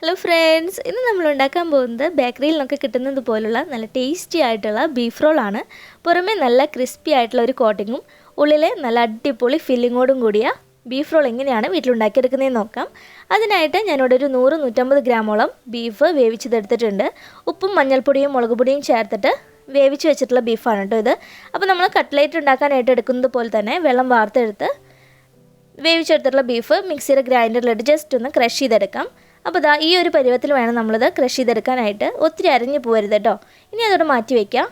Hello friends, ഇന്ന് നമ്മൾ ഉണ്ടാക്കാൻ പോകുന്നത് ബേക്കറിയിൽ നിന്നൊക്കെ കിട്ടുന്നത് പോലുള്ള നല്ല ടേസ്റ്റി ആയിട്ടുള്ള ബീഫ് റോളാണ്. പുറമേ നല്ല ക്രിസ്പി ആയിട്ടുള്ള ഒരു കോട്ടിങ്ങും ഉള്ളിലെ നല്ല അടിപൊളി ഫില്ലിങ്ങോടും കൂടിയ ബീഫ് റോൾ എങ്ങനെയാണ് വീട്ടിലുണ്ടാക്കിയെടുക്കുന്നതെന്ന് നോക്കാം. അതിനായിട്ട് ഞാനിവിടെ ഒരു 100-150 ഗ്രാമോളം ബീഫ് വേവിച്ചെടുത്തിട്ടുണ്ട്. ഉപ്പും മഞ്ഞൾപ്പൊടിയും മുളക് പൊടിയും ചേർത്തിട്ട് വേവിച്ച് വെച്ചിട്ടുള്ള ബീഫാണ് കേട്ടോ ഇത്. അപ്പോൾ നമ്മൾ കട്ട്ലേറ്റ് ഉണ്ടാക്കാനായിട്ട് എടുക്കുന്നത് പോലെ തന്നെ വെള്ളം വാർത്തെടുത്ത് വേവിച്ചെടുത്തിട്ടുള്ള ബീഫ് മിക്സിയുടെ ഗ്രൈൻഡറിലിട്ട് ജസ്റ്റ് ഒന്ന് ക്രഷ് ചെയ്തെടുക്കാം. അപ്പോൾ ഇതാ ഈ ഒരു പരുവത്തിൽ വേണം നമ്മളിത് ക്രഷ് ചെയ്തെടുക്കാനായിട്ട്. ഒത്തിരി അരഞ്ഞു പോകരുത് കേട്ടോ. ഇനി അതോടെ മാറ്റി വയ്ക്കാം.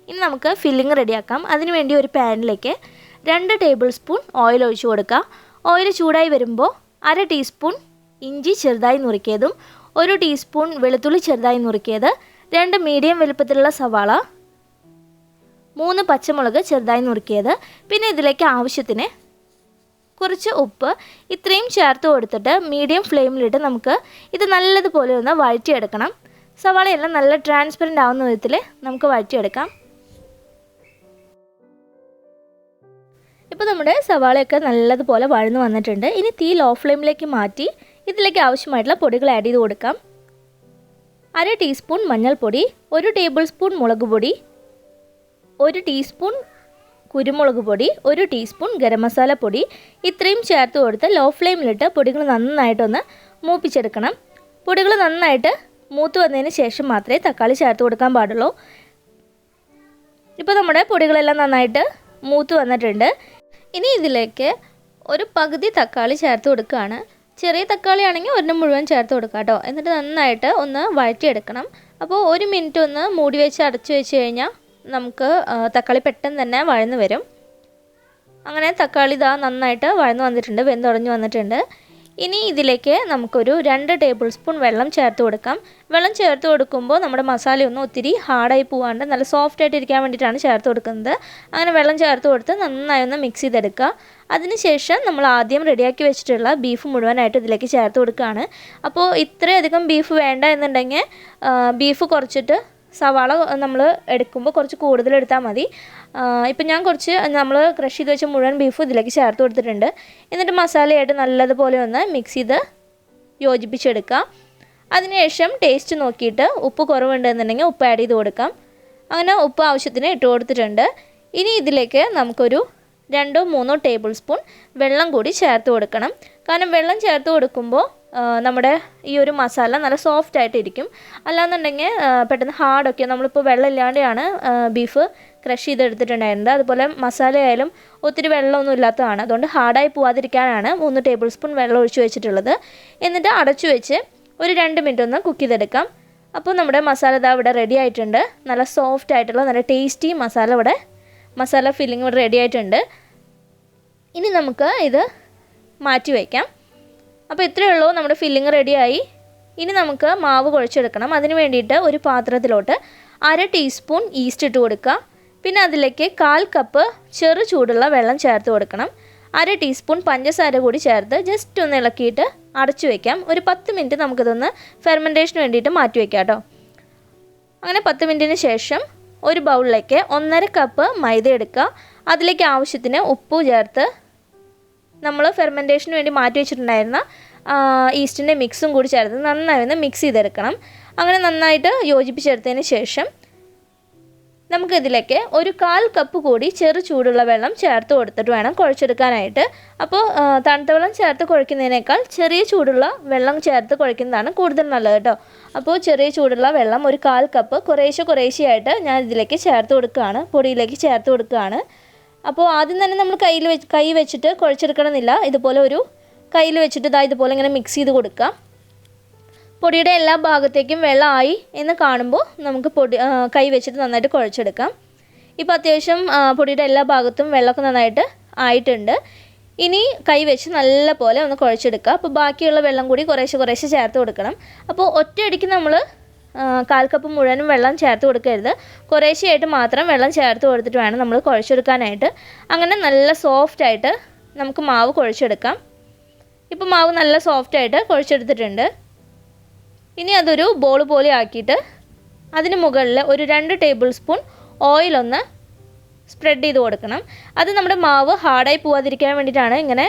ഇനി നമുക്ക് ഫില്ലിങ് റെഡിയാക്കാം. അതിനുവേണ്ടി ഒരു പാനിലേക്ക് 2 ടേബിൾ സ്പൂൺ ഓയിൽ ഒഴിച്ചു കൊടുക്കുക. ഓയിൽ ചൂടായി വരുമ്പോൾ 1/2 ടീസ്പൂൺ ഇഞ്ചി ചെറുതായി നുറുക്കിയതും 1 ടീസ്പൂൺ വെളുത്തുള്ളി ചെറുതായി നുറുക്കിയത്, 2 മീഡിയം വലുപ്പത്തിലുള്ള സവാള, 3 പച്ചമുളക് ചെറുതായി നുറുക്കിയത്, പിന്നെ ഇതിലേക്ക് ആവശ്യത്തിന് കുറച്ച് ഉപ്പ്, ഇത്രയും ചേർത്ത് കൊടുത്തിട്ട് മീഡിയം ഫ്ലെയിമിലിട്ട് നമുക്ക് ഇത് നല്ലതുപോലെ ഒന്ന് വഴറ്റിയെടുക്കണം. സവാളയെല്ലാം നല്ല ട്രാൻസ്പെറൻ്റ് ആവുന്ന വിധത്തിൽ നമുക്ക് വഴറ്റിയെടുക്കാം. ഇപ്പോൾ നമ്മുടെ സവാളയൊക്കെ നല്ലതുപോലെ വഴന്നു വന്നിട്ടുണ്ട്. ഇനി തീ ലോ ഫ്ലെയിമിലേക്ക് മാറ്റി ഇതിലേക്ക് ആവശ്യമായിട്ടുള്ള പൊടികൾ ആഡ് ചെയ്ത് കൊടുക്കാം. 1/2 ടീസ്പൂൺ മഞ്ഞൾപ്പൊടി, 1 ടേബിൾ സ്പൂൺ മുളക് പൊടി, 1 ടീസ്പൂൺ കുരുമുളക് പൊടി, 1 ടീസ്പൂൺ ഗരം മസാല പൊടി, ഇത്രയും ചേർത്ത് കൊടുത്ത് ലോ ഫ്ലെയിമിലിട്ട് പൊടികൾ നന്നായിട്ടൊന്ന് മൂപ്പിച്ചെടുക്കണം. പൊടികൾ നന്നായിട്ട് മൂത്ത് വന്നതിന് ശേഷം മാത്രമേ തക്കാളി ചേർത്ത് കൊടുക്കാൻ പാടുള്ളൂ. ഇപ്പോൾ നമ്മുടെ പൊടികളെല്ലാം നന്നായിട്ട് മൂത്ത് വന്നിട്ടുണ്ട്. ഇനി ഇതിലേക്ക് ഒരു പകുതി തക്കാളി ചേർത്ത് കൊടുക്കുകയാണ്. ചെറിയ തക്കാളി ആണെങ്കിൽ ഒരെണ്ണം മുഴുവൻ ചേർത്ത് കൊടുക്കുക കേട്ടോ. എന്നിട്ട് നന്നായിട്ട് ഒന്ന് വഴറ്റിയെടുക്കണം. അപ്പോൾ 1 മിനിറ്റ് ഒന്ന് മൂടി വെച്ച് അടച്ചു വെച്ച് കഴിഞ്ഞാൽ നമുക്ക് തക്കാളി പെട്ടെന്ന് തന്നെ വഴന്ന് വരും. അങ്ങനെ തക്കാളി ഇതാ നന്നായിട്ട് വഴന്ന് വന്നിട്ടുണ്ട്, വെന്തുടഞ്ഞ് വന്നിട്ടുണ്ട്. ഇനി ഇതിലേക്ക് നമുക്കൊരു 2 ടേബിൾ സ്പൂൺ വെള്ളം ചേർത്ത് കൊടുക്കാം. വെള്ളം ചേർത്ത് കൊടുക്കുമ്പോൾ നമ്മുടെ മസാലയൊന്നും ഒത്തിരി ഹാർഡായി പോകാണ്ട് നല്ല സോഫ്റ്റായിട്ട് ഇരിക്കാൻ വേണ്ടിയിട്ടാണ് ചേർത്ത് കൊടുക്കുന്നത്. അങ്ങനെ വെള്ളം ചേർത്ത് കൊടുത്ത് നന്നായി ഒന്ന് മിക്സ് ചെയ്തെടുക്കുക. അതിനുശേഷം നമ്മൾ ആദ്യം റെഡിയാക്കി വെച്ചിട്ടുള്ള ബീഫ് മുഴുവനായിട്ട് ഇതിലേക്ക് ചേർത്ത് കൊടുക്കുകയാണ്. അപ്പോൾ ഇത്രയധികം ബീഫ് വേണ്ട എന്നുണ്ടെങ്കിൽ ബീഫ് കുറച്ചിട്ട് സവാള നമ്മൾ എടുക്കുമ്പോൾ കുറച്ച് കൂടുതൽ എടുത്താൽ മതി. ഇപ്പം ഞാൻ കുറച്ച് നമ്മൾ ക്രഷ് ചെയ്ത് വെച്ച മുഴുവൻ ബീഫ് ഇതിലേക്ക് ചേർത്ത് കൊടുത്തിട്ടുണ്ട്. എന്നിട്ട് മസാലയായിട്ട് നല്ലതുപോലെ ഒന്ന് മിക്സ് ചെയ്ത് യോജിപ്പിച്ചെടുക്കുക. അതിനുശേഷം ടേസ്റ്റ് നോക്കിയിട്ട് ഉപ്പ് കുറവുണ്ടെന്നുണ്ടെങ്കിൽ ഉപ്പ് ആഡ് ചെയ്ത് കൊടുക്കാം. അങ്ങനെ ഉപ്പ് ആവശ്യത്തിന് ഇട്ട് കൊടുത്തിട്ടുണ്ട്. ഇനി ഇതിലേക്ക് നമുക്കൊരു 2-3 ടേബിൾ സ്പൂൺ വെള്ളം കൂടി ചേർത്ത് കൊടുക്കണം. കാരണം വെള്ളം ചേർത്ത് കൊടുക്കുമ്പോൾ നമ്മുടെ ഈ ഒരു മസാല നല്ല സോഫ്റ്റ് ആയിട്ടിരിക്കും. അല്ലാന്നുണ്ടെങ്കിൽ പെട്ടെന്ന് ഹാർഡൊക്കെ, നമ്മളിപ്പോൾ വെള്ളം ഇല്ലാതെയാണ് ബീഫ് ക്രഷ് ചെയ്തെടുത്തിട്ടുണ്ടായിരുന്നത്. അതുപോലെ മസാല ആയാലും ഒത്തിരി വെള്ളമൊന്നും ഇല്ലാത്തതാണ്. അതുകൊണ്ട് ഹാർഡായി പോവാതിരിക്കാനാണ് 3 ടേബിൾ സ്പൂൺ വെള്ളം ഒഴിച്ച് വെച്ചിട്ടുള്ളത്. എന്നിട്ട് അടച്ചു വെച്ച് ഒരു 2 മിനിറ്റ് ഒന്ന് കുക്ക് ചെയ്തെടുക്കാം. അപ്പോൾ നമ്മുടെ മസാല ഇതാ ഇവിടെ റെഡി ആയിട്ടുണ്ട്. നല്ല സോഫ്റ്റ് ആയിട്ടുള്ള നല്ല ടേസ്റ്റി മസാല ഫില്ലിംഗ് ഇവിടെ റെഡി ആയിട്ടുണ്ട്. ഇനി നമുക്ക് ഇത് മാറ്റി വയ്ക്കാം. അപ്പോൾ ഇത്രയേ ഉള്ളൂ, നമ്മുടെ ഫില്ലിങ് റെഡിയായി. ഇനി നമുക്ക് മാവ് കുഴച്ചെടുക്കണം. അതിന് വേണ്ടിയിട്ട് ഒരു പാത്രത്തിലോട്ട് 1/2 ടീസ്പൂൺ ഈസ്റ്റ് ഇട്ട് കൊടുക്കുക. പിന്നെ അതിലേക്ക് 1/4 കപ്പ് ചെറു ചൂടുള്ള വെള്ളം ചേർത്ത് കൊടുക്കണം. 1/2 ടീസ്പൂൺ പഞ്ചസാര കൂടി ചേർത്ത് ജസ്റ്റ് ഒന്ന് ഇളക്കിയിട്ട് അടച്ചു വയ്ക്കാം. ഒരു 10 മിനിറ്റ് നമുക്കിതൊന്ന് ഫെർമെൻറ്റേഷന് വേണ്ടിയിട്ട് മാറ്റി വയ്ക്കാം കേട്ടോ. അങ്ങനെ 10 മിനിറ്റിന് ശേഷം ഒരു ബൗളിലേക്ക് 1/2 കപ്പ് മൈദ എടുക്കുക. അതിലേക്ക് ആവശ്യത്തിന് ഉപ്പ് ചേർത്ത് നമ്മൾ ഫെർമെൻറ്റേഷന് വേണ്ടി മാറ്റി വെച്ചിട്ടുണ്ടായിരുന്ന ഈസ്റ്റിൻ്റെ മിക്സും കൂടി ചേർത്ത് നന്നായി ഒന്ന് മിക്സ് ചെയ്തെടുക്കണം. അങ്ങനെ നന്നായിട്ട് യോജിപ്പിച്ചെടുത്തതിന് ശേഷം നമുക്കിതിലേക്ക് ഒരു 1/4 കപ്പ് കൂടി ചെറു ചൂടുള്ള വെള്ളം ചേർത്ത് കൊടുത്തിട്ട് വേണം കുഴച്ചെടുക്കാനായിട്ട്. അപ്പോൾ തണുത്ത വെള്ളം ചേർത്ത് കുഴയ്ക്കുന്നതിനേക്കാൾ ചെറിയ ചൂടുള്ള വെള്ളം ചേർത്ത് കുഴയ്ക്കുന്നതാണ് കൂടുതൽ നല്ലത് കേട്ടോ. അപ്പോൾ ചെറിയ ചൂടുള്ള വെള്ളം ഒരു 1/4 കപ്പ് കുറേശ്ശെയായിട്ട് ഞാൻ ഇതിലേക്ക് ചേർത്ത് കൊടുക്കുകയാണ്, പൊടിയിലേക്ക് ചേർത്ത് കൊടുക്കുകയാണ്. അപ്പോൾ ആദ്യം തന്നെ നമ്മൾ കൈ വെച്ചിട്ട് കുഴച്ചെടുക്കണമെന്നില്ല. ഇതുപോലെ ഒരു കയ്യിൽ വെച്ചിട്ട് ഇതുപോലെ ഇങ്ങനെ മിക്സ് ചെയ്ത് കൊടുക്കാം. പൊടിയുടെ എല്ലാ ഭാഗത്തേക്കും വെള്ളമായി എന്ന് കാണുമ്പോൾ നമുക്ക് കൈ വെച്ചിട്ട് നന്നായിട്ട് കുഴച്ചെടുക്കാം. ഇപ്പോൾ അത്യാവശ്യം പൊടിയുടെ എല്ലാ ഭാഗത്തും വെള്ളമൊക്കെ നന്നായിട്ട് ആയിട്ടുണ്ട്. ഇനി കൈ വെച്ച് നല്ല പോലെ ഒന്ന് കുഴച്ചെടുക്കുക. അപ്പോൾ ബാക്കിയുള്ള വെള്ളം കൂടി കുറേശ്ശെ ചേർത്ത് കൊടുക്കണം. അപ്പോൾ ഒറ്റയടിക്ക് നമ്മൾ 1/4 കപ്പ് മുഴുവനും വെള്ളം ചേർത്ത് കൊടുക്കരുത്. കുറേശ്ശെയായിട്ട് മാത്രം വെള്ളം ചേർത്ത് കൊടുത്തിട്ട് വേണം നമ്മൾ കുഴച്ചെടുക്കാനായിട്ട്. അങ്ങനെ നല്ല സോഫ്റ്റായിട്ട് നമുക്ക് മാവ് കുഴച്ചെടുക്കാം. ഇപ്പോൾ മാവ് നല്ല സോഫ്റ്റായിട്ട് കുഴച്ചെടുത്തിട്ടുണ്ട്. ഇനി അതൊരു ബോൾ പോലെ ആക്കിയിട്ട് അതിന് മുകളിൽ ഒരു 2 ടേബിൾ സ്പൂൺ ഓയിലൊന്ന് സ്പ്രെഡ് ചെയ്ത് കൊടുക്കണം. അത് നമ്മുടെ മാവ് ഹാർഡായി പോവാതിരിക്കാൻ വേണ്ടിയിട്ടാണ് ഇങ്ങനെ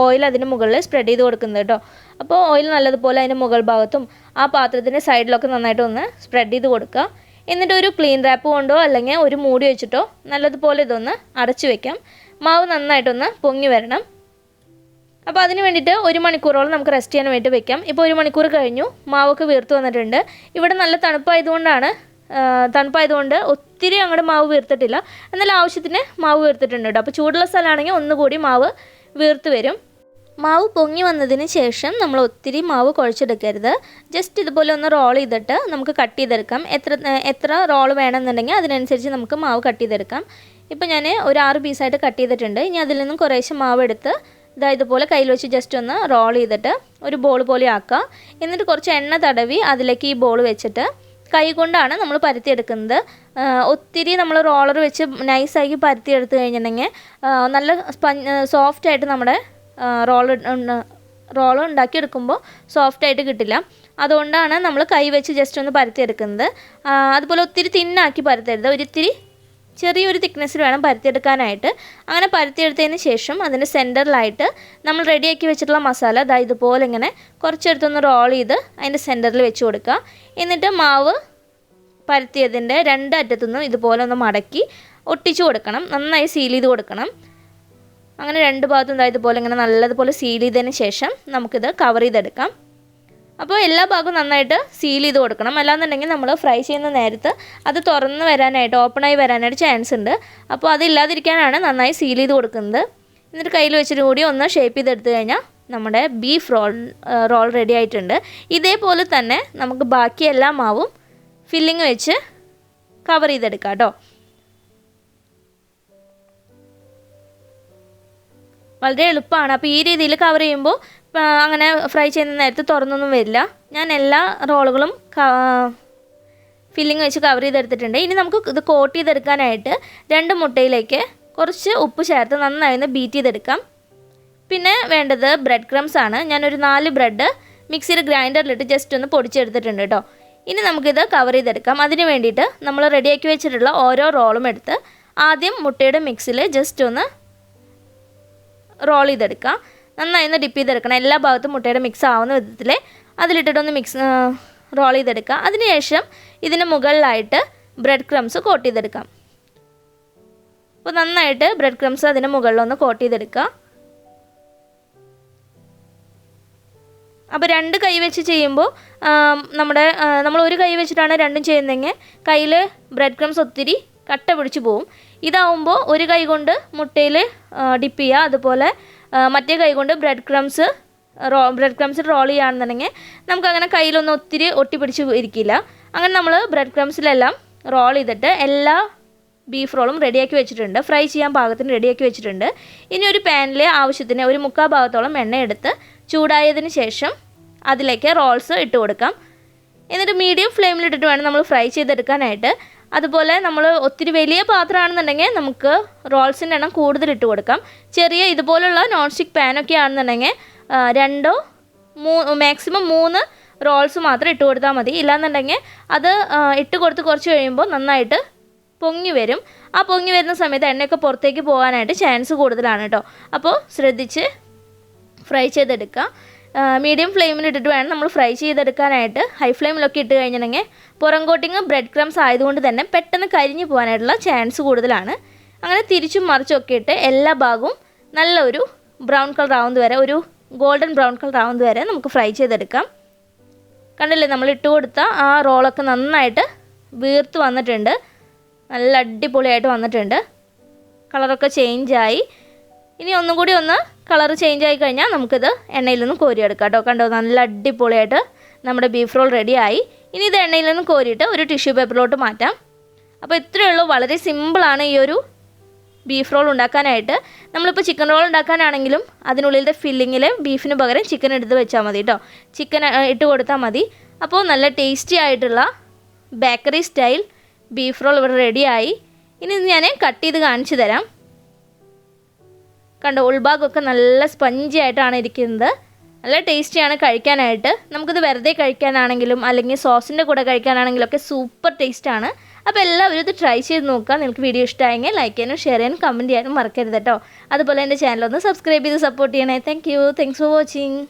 ഓയിൽ അതിന് മുകളിൽ സ്പ്രെഡ് ചെയ്ത് കൊടുക്കുന്നത് കേട്ടോ. അപ്പോൾ ഓയിൽ നല്ലതുപോലെ അതിൻ്റെ മുകൾ ഭാഗത്തും ആ പാത്രത്തിൻ്റെ സൈഡിലൊക്കെ നന്നായിട്ട് ഒന്ന് സ്പ്രെഡ് ചെയ്ത് കൊടുക്കുക. എന്നിട്ട് ഒരു ക്ലീൻ റാപ്പ് കൊണ്ടോ അല്ലെങ്കിൽ ഒരു മൂടി വെച്ചിട്ടോ നല്ലതുപോലെ ഇതൊന്ന് അടച്ചു വയ്ക്കാം. മാവ് നന്നായിട്ടൊന്ന് പൊങ്ങി വരണം. അപ്പോൾ അതിന് വേണ്ടിയിട്ട് 1 മണിക്കൂറോളം നമുക്ക് റെസ്റ്റ് ചെയ്യാൻ വേണ്ടി വെക്കാം. ഇപ്പോൾ 1 മണിക്കൂർ കഴിഞ്ഞു, മാവൊക്കെ വീർത്ത് വന്നിട്ടുണ്ട്. ഇവിടെ നല്ല തണുപ്പായതുകൊണ്ട് ഒത്തിരി അങ്ങോട്ട് മാവ് വീർത്തിട്ടില്ല, എന്നാൽ ആവശ്യത്തിന് മാവ് വീർത്തിട്ടുണ്ട് കേട്ടോ. അപ്പോൾ ചൂടുള്ള സ്ഥലമാണെങ്കിൽ ഒന്നുകൂടി മാവ് വീർത്ത് വരും. മാവ് പൊങ്ങി വന്നതിന് ശേഷം നമ്മൾ ഒത്തിരി മാവ് കുഴച്ചെടുക്കരുത്. ജസ്റ്റ് ഇതുപോലെ ഒന്ന് റോൾ ചെയ്തിട്ട് നമുക്ക് കട്ട് ചെയ്തെടുക്കാം. എത്ര റോൾ വേണമെന്നുണ്ടെങ്കിൽ അതിനനുസരിച്ച് നമുക്ക് മാവ് കട്ട് ചെയ്തെടുക്കാം. ഇപ്പോൾ ഞാൻ ഒരു 6 പീസായിട്ട് കട്ട് ചെയ്തിട്ടുണ്ട്. ഇനി അതിൽ നിന്നും കുറേശ്ശെ മാവ് എടുത്ത് ഇതുപോലെ കയ്യിൽ വെച്ച് ജസ്റ്റ് ഒന്ന് റോൾ ചെയ്തിട്ട് ഒരു ബോൾ പോലെ ആക്കുക. എന്നിട്ട് കുറച്ച് എണ്ണ തടവി അതിലേക്ക് ഈ ബോൾ വെച്ചിട്ട് കൈ കൊണ്ടാണ് നമ്മൾ പരത്തിയെടുക്കുന്നത്. ഒത്തിരി നമ്മൾ റോളർ വെച്ച് നൈസാക്കി പരത്തിയെടുത്ത് കഴിഞ്ഞിട്ടുണ്ടെങ്കിൽ നല്ല സോഫ്റ്റായിട്ട് നമ്മുടെ റോൾ ഉണ്ടാക്കിയെടുക്കുമ്പോൾ സോഫ്റ്റായിട്ട് കിട്ടില്ല. അതുകൊണ്ടാണ് നമ്മൾ കൈ വെച്ച് ജസ്റ്റ് ഒന്ന് പരത്തിയെടുക്കുന്നത്. അതുപോലെ ഒത്തിരി തിന്നാക്കി പരത്തരുത്, ഒരിത്തിരി ചെറിയൊരു തിക്നെസ്സിൽ വേണം പരത്തിയെടുക്കാനായിട്ട്. അങ്ങനെ പരത്തിയെടുത്തതിന് ശേഷം അതിൻ്റെ സെൻറ്ററിലായിട്ട് നമ്മൾ റെഡിയാക്കി വെച്ചിട്ടുള്ള മസാല ഇതുപോലെ ഇങ്ങനെ കുറച്ചെടുത്തൊന്ന് റോൾ ചെയ്ത് അതിൻ്റെ സെൻറ്ററിൽ വെച്ച് കൊടുക്കുക. എന്നിട്ട് മാവ് പരത്തിയതിൻ്റെ 2 അറ്റത്തുനിന്നും ഇതുപോലെ ഒന്ന് മടക്കി ഒട്ടിച്ചു കൊടുക്കണം. നന്നായി സീൽ ചെയ്ത് കൊടുക്കണം. അങ്ങനെ 2 ഭാഗത്തും ഇതുപോലെ ഇങ്ങനെ നല്ലതുപോലെ സീൽ ചെയ്തതിന് ശേഷം നമുക്കിത് കവർ ചെയ്തെടുക്കാം. അപ്പോൾ എല്ലാ ഭാഗവും നന്നായിട്ട് സീൽ ചെയ്ത് കൊടുക്കണം. അല്ലാന്നുണ്ടെങ്കിൽ നമ്മൾ ഫ്രൈ ചെയ്യുന്ന നേരത്ത് അത് തുറന്ന് വരാനായിട്ട് ഓപ്പണായി വരാനായിട്ട് ചാൻസ് ഉണ്ട്. അപ്പോൾ അതില്ലാതിരിക്കാനാണ് നന്നായി സീൽ ചെയ്ത് കൊടുക്കുന്നത്. എന്നിട്ട് കയ്യിൽ വെച്ചിട്ട് കൂടി ഒന്ന് ഷേപ്പ് ചെയ്തെടുത്ത് കഴിഞ്ഞാൽ നമ്മുടെ ബീഫ് റോൾ റെഡി ആയിട്ടുണ്ട്. ഇതേപോലെ തന്നെ നമുക്ക് ബാക്കി എല്ലാ മാവും ഫില്ലിങ് വെച്ച് കവർ ചെയ്തെടുക്കാം കേട്ടോ. വളരെ എളുപ്പമാണ്. അപ്പോൾ ഈ രീതിയിൽ കവർ ചെയ്യുമ്പോൾ അങ്ങനെ ഫ്രൈ ചെയ്യുന്ന നേരത്ത് തുറന്നൊന്നും വരില്ല. ഞാൻ എല്ലാ റോളുകളും ഫില്ലിങ് വെച്ച് കവർ ചെയ്തെടുത്തിട്ടുണ്ട്. ഇനി നമുക്ക് ഇത് കോട്ട് ചെയ്തെടുക്കാനായിട്ട് 2 മുട്ടയിലേക്ക് കുറച്ച് ഉപ്പ് ചേർത്ത് നന്നായി ഒന്ന് ബീറ്റ് ചെയ്തെടുക്കാം. പിന്നെ വേണ്ടത് ബ്രെഡ് ക്രംസ് ആണ്. ഞാനൊരു 4 ബ്രെഡ് മിക്സിയിൽ ഗ്രൈൻഡറിലിട്ട് ജസ്റ്റ് ഒന്ന് പൊടിച്ചെടുത്തിട്ടുണ്ട് കേട്ടോ. ഇനി നമുക്കിത് കവർ ചെയ്തെടുക്കാം. അതിന് വേണ്ടിയിട്ട് നമ്മൾ റെഡിയാക്കി വെച്ചിട്ടുള്ള ഓരോ റോളും എടുത്ത് ആദ്യം മുട്ടയുടെ മിക്സിൽ ജസ്റ്റ് ഒന്ന് റോൾ ചെയ്തെടുക്കാം. നന്നായി ഒന്ന് ഡിപ്പ് ചെയ്തെടുക്കണം. എല്ലാ ഭാഗത്തും മുട്ടയുടെ മിക്സ് ആവുന്ന വിധത്തിൽ അതിലിട്ടിട്ടൊന്ന് റോൾ ചെയ്തെടുക്കുക. അതിനുശേഷം ഇതിന് മുകളിലായിട്ട് ബ്രെഡ് ക്രംസ് കോട്ട് ചെയ്തെടുക്കാം. അപ്പോൾ നന്നായിട്ട് ബ്രെഡ് ക്രംസ് അതിന് മുകളിലൊന്ന് കോട്ട് ചെയ്തെടുക്കുക. അപ്പോൾ 2 കൈ വെച്ച് ചെയ്യുമ്പോൾ നമ്മൾ ഒരു കൈ വെച്ചിട്ടാണ് രണ്ടും ചെയ്യുന്നതെങ്കിൽ കയ്യിൽ ബ്രെഡ് ക്രംസ് ഒത്തിരി കട്ട പിടിച്ച് പോവും. ഇതാവുമ്പോൾ ഒരു കൈ കൊണ്ട് മുട്ടയിൽ ഡിപ്പ് ചെയ്യുക, അതുപോലെ മറ്റേ കൈ കൊണ്ട് ബ്രെഡ് ക്രംസ് റോൾ ചെയ്യുകയാണെന്നുണ്ടെങ്കിൽ നമുക്കങ്ങനെ കയ്യിലൊന്നും ഒത്തിരി ഒട്ടിപ്പിടിച്ച് ഇരിക്കില്ല. അങ്ങനെ നമ്മൾ ബ്രെഡ് ക്രംസിലെല്ലാം റോൾ ചെയ്തിട്ട് എല്ലാ ബീഫ് റോളും റെഡിയാക്കി വെച്ചിട്ടുണ്ട്. ഫ്രൈ ചെയ്യാൻ പാകത്തിന് റെഡിയാക്കി വെച്ചിട്ടുണ്ട്. ഇനി ഒരു പാനിൽ ആവശ്യത്തിന് ഒരു 3/4 ഭാഗത്തോളം എണ്ണ എടുത്ത് ചൂടായതിന് ശേഷം അതിലേക്ക് റോൾസ് ഇട്ട് കൊടുക്കാം. എന്നിട്ട് മീഡിയം ഫ്ലെയിമിലിട്ടിട്ട് വേണം നമ്മൾ ഫ്രൈ ചെയ്തെടുക്കാനായിട്ട്. അതുപോലെ നമ്മൾ ഒത്തിരി വലിയ പാത്രമാണെന്നുണ്ടെങ്കിൽ നമുക്ക് റോൾസിൻ്റെ എണ്ണം കൂടുതൽ ഇട്ട് കൊടുക്കാം. ചെറിയ ഇതുപോലുള്ള നോൺ സ്റ്റിക്ക് പാനൊക്കെ ആണെന്നുണ്ടെങ്കിൽ 2 മാക്സിമം 3 റോൾസ് മാത്രം ഇട്ട് കൊടുത്താൽ മതി. ഇല്ലാന്നുണ്ടെങ്കിൽ അത് ഇട്ട് കൊടുത്ത് കുറച്ച് കഴിയുമ്പോൾ നന്നായിട്ട് പൊങ്ങി വരും. ആ പൊങ്ങി വരുന്ന സമയത്ത് എണ്ണയൊക്കെ പുറത്തേക്ക് പോകാനായിട്ട് ചാൻസ് കൂടുതലാണ് കേട്ടോ. അപ്പോൾ ശ്രദ്ധിച്ച് ഫ്രൈ ചെയ്തെടുക്കുക. മീഡിയം ഫ്ലെയിമിലിട്ടിട്ട് വേണം നമ്മൾ ഫ്രൈ ചെയ്തെടുക്കാനായിട്ട്. ഹൈ ഫ്ലെയിമിലൊക്കെ ഇട്ട് കഴിഞ്ഞിട്ടുണ്ടെങ്കിൽ പുറം കോട്ടിങ് ബ്രെഡ് ക്രംസ് ആയതുകൊണ്ട് തന്നെ പെട്ടെന്ന് കരിഞ്ഞു പോകാനായിട്ടുള്ള ചാൻസ് കൂടുതലാണ്. അങ്ങനെ തിരിച്ചും മറിച്ചൊക്കെ ഇട്ട് എല്ലാ ഭാഗവും നല്ല ഒരു ബ്രൗൺ കളർ ആവുന്നത് വരെ, ഒരു ഗോൾഡൻ ബ്രൗൺ കളർ ആവുന്നത് വരെ നമുക്ക് ഫ്രൈ ചെയ്തെടുക്കാം. കണ്ടില്ലേ, നമ്മൾ ഇട്ട് കൊടുത്ത ആ റോളൊക്കെ നന്നായിട്ട് വീർത്ത് വന്നിട്ടുണ്ട്. നല്ല അടിപൊളിയായിട്ട് വന്നിട്ടുണ്ട്. കളറൊക്കെ ചേഞ്ചായി. ഇനി ഒന്നും കൂടി ഒന്ന് കളർ ചേഞ്ച് ആയി കഴിഞ്ഞാൽ നമുക്കിത് എണ്ണയിൽ നിന്നും കോരിയെടുക്കാം കേട്ടോ. കണ്ടോ, നല്ല അടിപൊളിയായിട്ട് നമ്മുടെ ബീഫ് റോൾ റെഡിയായി. ഇനി ഇത് എണ്ണയിൽ നിന്നും കോരിയിട്ട് ഒരു ടിഷ്യൂ പേപ്പറിലോട്ട് മാറ്റാം. അപ്പോൾ ഇത്രയേ ഉള്ളൂ. വളരെ സിമ്പിളാണ് ഈ ഒരു ബീഫ് റോൾ ഉണ്ടാക്കാനായിട്ട്. നമ്മളിപ്പോൾ ചിക്കൻ റോൾ ഉണ്ടാക്കാനാണെങ്കിലും അതിനുള്ളിലത്തെ ഫില്ലിങ്ങിൽ ബീഫിന് പകരം ചിക്കൻ എടുത്ത് വെച്ചാൽ മതി കേട്ടോ. ചിക്കൻ ഇട്ട് കൊടുത്താൽ മതി. അപ്പോൾ നല്ല ടേസ്റ്റി ആയിട്ടുള്ള ബേക്കറി സ്റ്റൈൽ ബീഫ് റോൾ ഇവിടെ റെഡിയായി. ഇനി ഞാൻ കട്ട് ചെയ്ത് കാണിച്ചു തരാം. കണ്ടോ, ഉൾഭാഗമൊക്കെ നല്ല സ്പഞ്ചി ആയിട്ടാണ് ഇരിക്കുന്നത്. നല്ല ടേസ്റ്റിയാണ് കഴിക്കാനായിട്ട്. നമുക്കിത് വെറുതെ കഴിക്കാനാണെങ്കിലും അല്ലെങ്കിൽ സോസിൻ്റെ കൂടെ കഴിക്കാനാണെങ്കിലും ഒക്കെ സൂപ്പർ ടേസ്റ്റാണ്. അപ്പോൾ എല്ലാവരും ഇത് ട്രൈ ചെയ്ത് നോക്കുക. നിങ്ങൾക്ക് വീഡിയോ ഇഷ്ടമായെങ്കിൽ ലൈക്ക് ചെയ്യാനും ഷെയർ ചെയ്യാനും കമൻറ്റ് ചെയ്യാനും മറക്കരുത് കേട്ടോ. അതുപോലെ എൻ്റെ ചാനലൊന്ന് സബ്സ്ക്രൈബ് ചെയ്ത് സപ്പോർട്ട് ചെയ്യണേ. Thanks for watching.